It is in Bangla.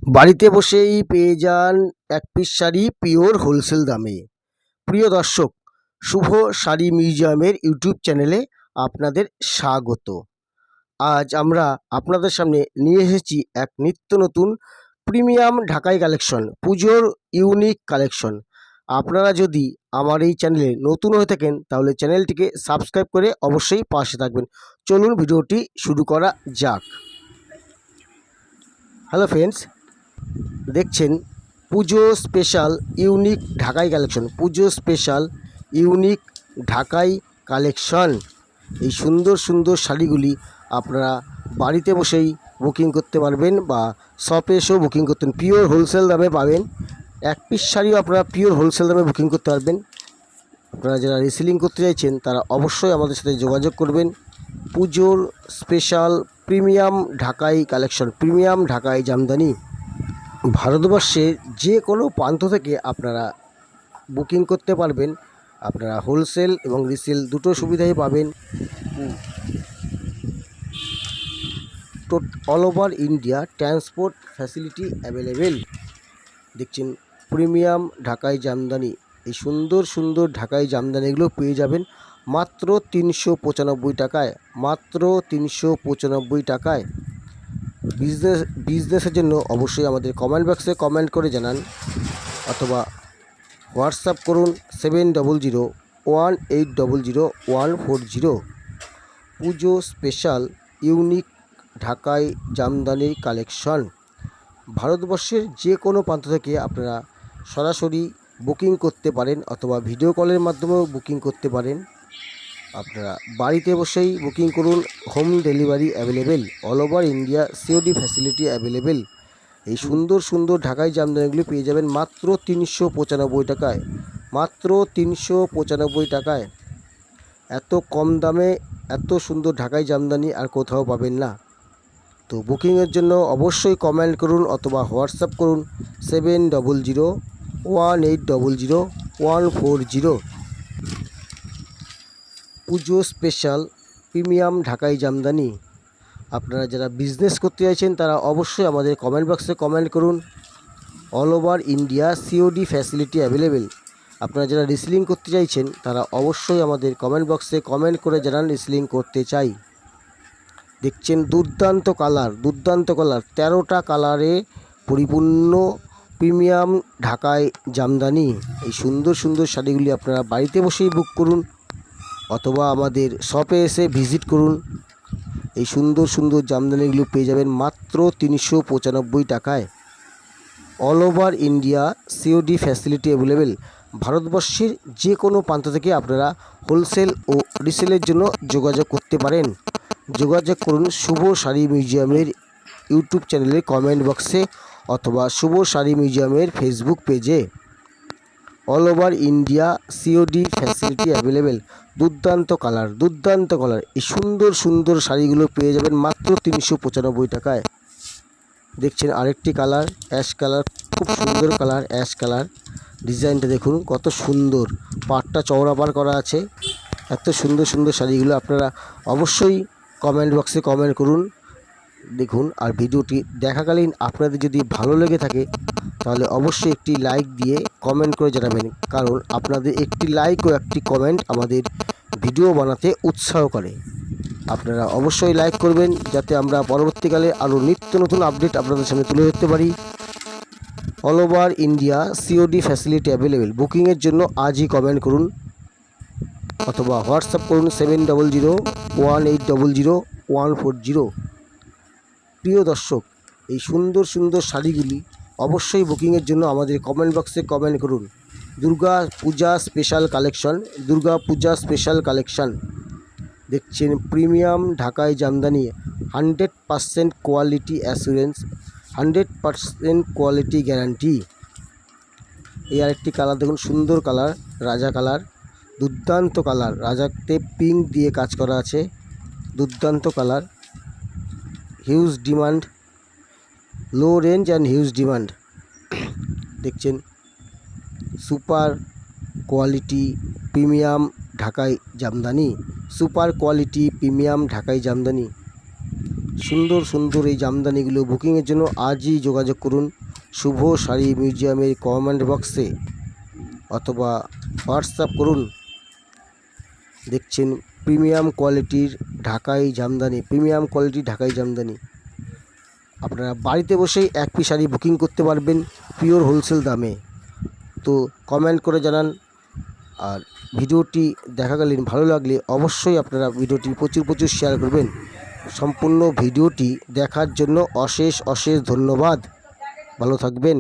বাড়িতে বসেই পেয়ে যান এক পিস শাড়ি পিওর হোলসেল দামে। প্রিয় দর্শক, শুভ শাড়ি মিউজিয়ামের ইউটিউব চ্যানেলে আপনাদের স্বাগত। আজ আমরা আপনাদের সামনে নিয়ে এসেছি এক নিত্য নতুন প্রিমিয়াম ঢাকাই কালেকশন, পুজোর ইউনিক কালেকশন। আপনারা যদি আমার এই চ্যানেলে নতুন হয়ে থাকেন তাহলে চ্যানেলটিকে সাবস্ক্রাইব করে অবশ্যই পাশে থাকবেন। চলুন ভিডিওটি শুরু করা যাক। হ্যালো ফ্রেন্ডস, দেখছেন পুজো স্পেশাল ইউনিক ঢাকাই কালেকশন, পুজো স্পেশাল ইউনিক ঢাকাই কালেকশন। এই সুন্দর সুন্দর শাড়িগুলি আপনারা বাড়িতে বসেই বুকিং করতে পারবেন বা শপে এসেও বুকিং করতেন। পিওর হোলসেল দামে পাবেন। এক পিস শাড়িও আপনারা পিওর হোলসেল দামে বুকিং করতে পারবেন। আপনারা যারা রিসেলিং করতে চাইছেন তারা অবশ্যই আমাদের সাথে যোগাযোগ করবেন। পুজোর স্পেশাল প্রিমিয়াম ঢাকাই কালেকশন, প্রিমিয়াম ঢাকাই জামদানি। ভারতবর্ষের যে কোনো প্রান্ত থেকে আপনারা বুকিং করতে পারবেন। আপনারা হোলসেল এবং রিসেল দুটো সুবিধাই পাবেন। All over India transport facility available. দেখছেন প্রিমিয়াম ঢাকাই জামদানি। এই সুন্দর সুন্দর ঢাকাই জামদানিগুলো পেয়ে যাবেন মাত্র 395 টাকায়, মাত্র 395 টাকায়। বিজনেসের জন্য অবশ্যই আমাদের কমেন্ট বক্সে কমেন্ট করে জানান অথবা হোয়াটসঅ্যাপ করুন 7001800140। পুজো স্পেশাল ইউনিক ঢাকাই জামদানির কালেকশন। ভারতবর্ষের যে কোনো প্রান্ত থেকে আপনারা সরাসরি বুকিং করতে পারেন অথবা ভিডিও কলের মাধ্যমেও বুকিং করতে পারেন। আপনারা বাড়িতে বসেই বুকিং করুন, home delivery available, all over India COD facility available. এই সুন্দর সুন্দর ঢাকাই জামদানিগুলি পেয়ে যাবেন মাত্র 395 টাকায়, মাত্র 395 টাকায়। এত কম দামে এত সুন্দর ঢাকাই জামদানি আর কোথাও পাবেন না। তো বুকিংয়ের জন্য অবশ্যই কমেন্ট করুন অথবা হোয়াটসঅ্যাপ করুন 7001800140। পুজো স্পেশাল প্রিমিয়াম ঢাকাই জামদানি। আপনারা যারা বিজনেস করতে চাইছেন তারা অবশ্যই আমাদের কমেন্ট বক্সে কমেন্ট করুন। All over India COD facility available. আপনারা যারা রিসেলিং করতে চাইছেন তারা অবশ্যই আমাদের কমেন্ট বক্সে কমেন্ট করে জানান রিসেলিং করতে চাই। দেখছেন দুর্দান্ত কালার, দুর্দান্ত কালার, 13টা কালারে পরিপূর্ণ প্রিমিয়াম ঢাকাই জামদানি। এই সুন্দর সুন্দর শাড়িগুলি আপনারা বাড়িতে বসেই বুক করুন অথবা আমাদের শপে এসে ভিজিট করুন। এই সুন্দর সুন্দর জামদানিগুলো পেয়ে যাবেন মাত্র 395 টাকায়। All over India COD facility available. ভারতবর্ষের যে কোনো প্রান্ত থেকে আপনারা হোলসেল ও রিসেলের জন্য যোগাযোগ করতে পারেন। যোগাযোগ করুন শুভ শাড়ি মিউজিয়ামের ইউটিউব চ্যানেলের কমেন্ট বক্সে অথবা শুভ শাড়ি মিউজিয়ামের ফেসবুক পেজে। All over India COD facility available. দুর্দান্ত কালার, দুর্দান্ত কালার। এই সুন্দর সুন্দর শাড়িগুলো পেয়ে যাবেন মাত্র 395 টাকায়। দেখছেন আরেকটি কালার, অ্যাশ কালার, খুব সুন্দর কালার, অ্যাশ কালার। ডিজাইনটা দেখুন কত সুন্দর, পাটটা চওড়া পার করা আছে। এত সুন্দর সুন্দর শাড়িগুলো আপনারা অবশ্যই কমেন্ট বক্সে কমেন্ট করুন। দেখুন আর ভিডিওটি দেখাকালীন আপনাদের যদি ভালো লেগে থাকে তাহলে অবশ্যই একটি লাইক দিয়ে কমেন্ট করে জানাবেন, কারণ আপনাদের একটি লাইক ও একটি কমেন্ট আমাদের ভিডিও বানাতে উৎসাহ করে। আপনারা অবশ্যই লাইক করবেন যাতে আমরা পরবর্তীকালে আরও নিত্য নতুন আপডেট আপনাদের সামনে তুলে ধরতে পারি। All over India COD facility available. বুকিংয়ের জন্য আজই কমেন্ট করুন অথবা হোয়াটসঅ্যাপ করুন 7001800140। প্রিয় দর্শক, এই সুন্দর সুন্দর শাড়িগুলি অবশ্যই বুকিংয়ের জন্য আমাদের কমেন্ট বক্সে কমেন্ট করুন। দুর্গা পূজা স্পেশাল কালেকশন, দুর্গা পূজা স্পেশাল কালেকশন। দেখছেন প্রিমিয়াম ঢাকাই Jamdani, 100% quality assurance, 100% quality guarantee. এই আরেকটি কালার দেখুন, সুন্দর কালার, রাজা কালার, দুর্দান্ত কালার। রাজাতে পিঙ্ক দিয়ে কাজ করা আছে, দুর্দান্ত colour. Huge demand, low range and huge demand. দেখছেন সুপার কোয়ালিটি প্রিমিয়াম ঢাকাই জামদানি, সুপার কোয়ালিটি প্রিমিয়াম ঢাকাই জামদানি। সুন্দর সুন্দর এই জামদানিগুলো বুকিংয়ের জন্য আজই যোগাযোগ করুন শুভ শাড়ি মিউজিয়ামের কমেন্ট বক্সে অথবা হোয়াটসঅ্যাপ করুন। দেখছেন প্রিমিয়াম কোয়ালিটির ঢাকাই জামদানি। আপনারা বাড়িতে বসেই এক পিস শাড়ি বুকিং করতে পারবেন পিওর হোলসেল দামে। তো কমেন্ট করে জানান। আর ভিডিওটি দেখাকালীন ভালো লাগলে অবশ্যই আপনারা ভিডিওটি প্রচুর শেয়ার করবেন। সম্পূর্ণ ভিডিওটি দেখার জন্য অশেষ ধন্যবাদ। ভালো থাকবেন।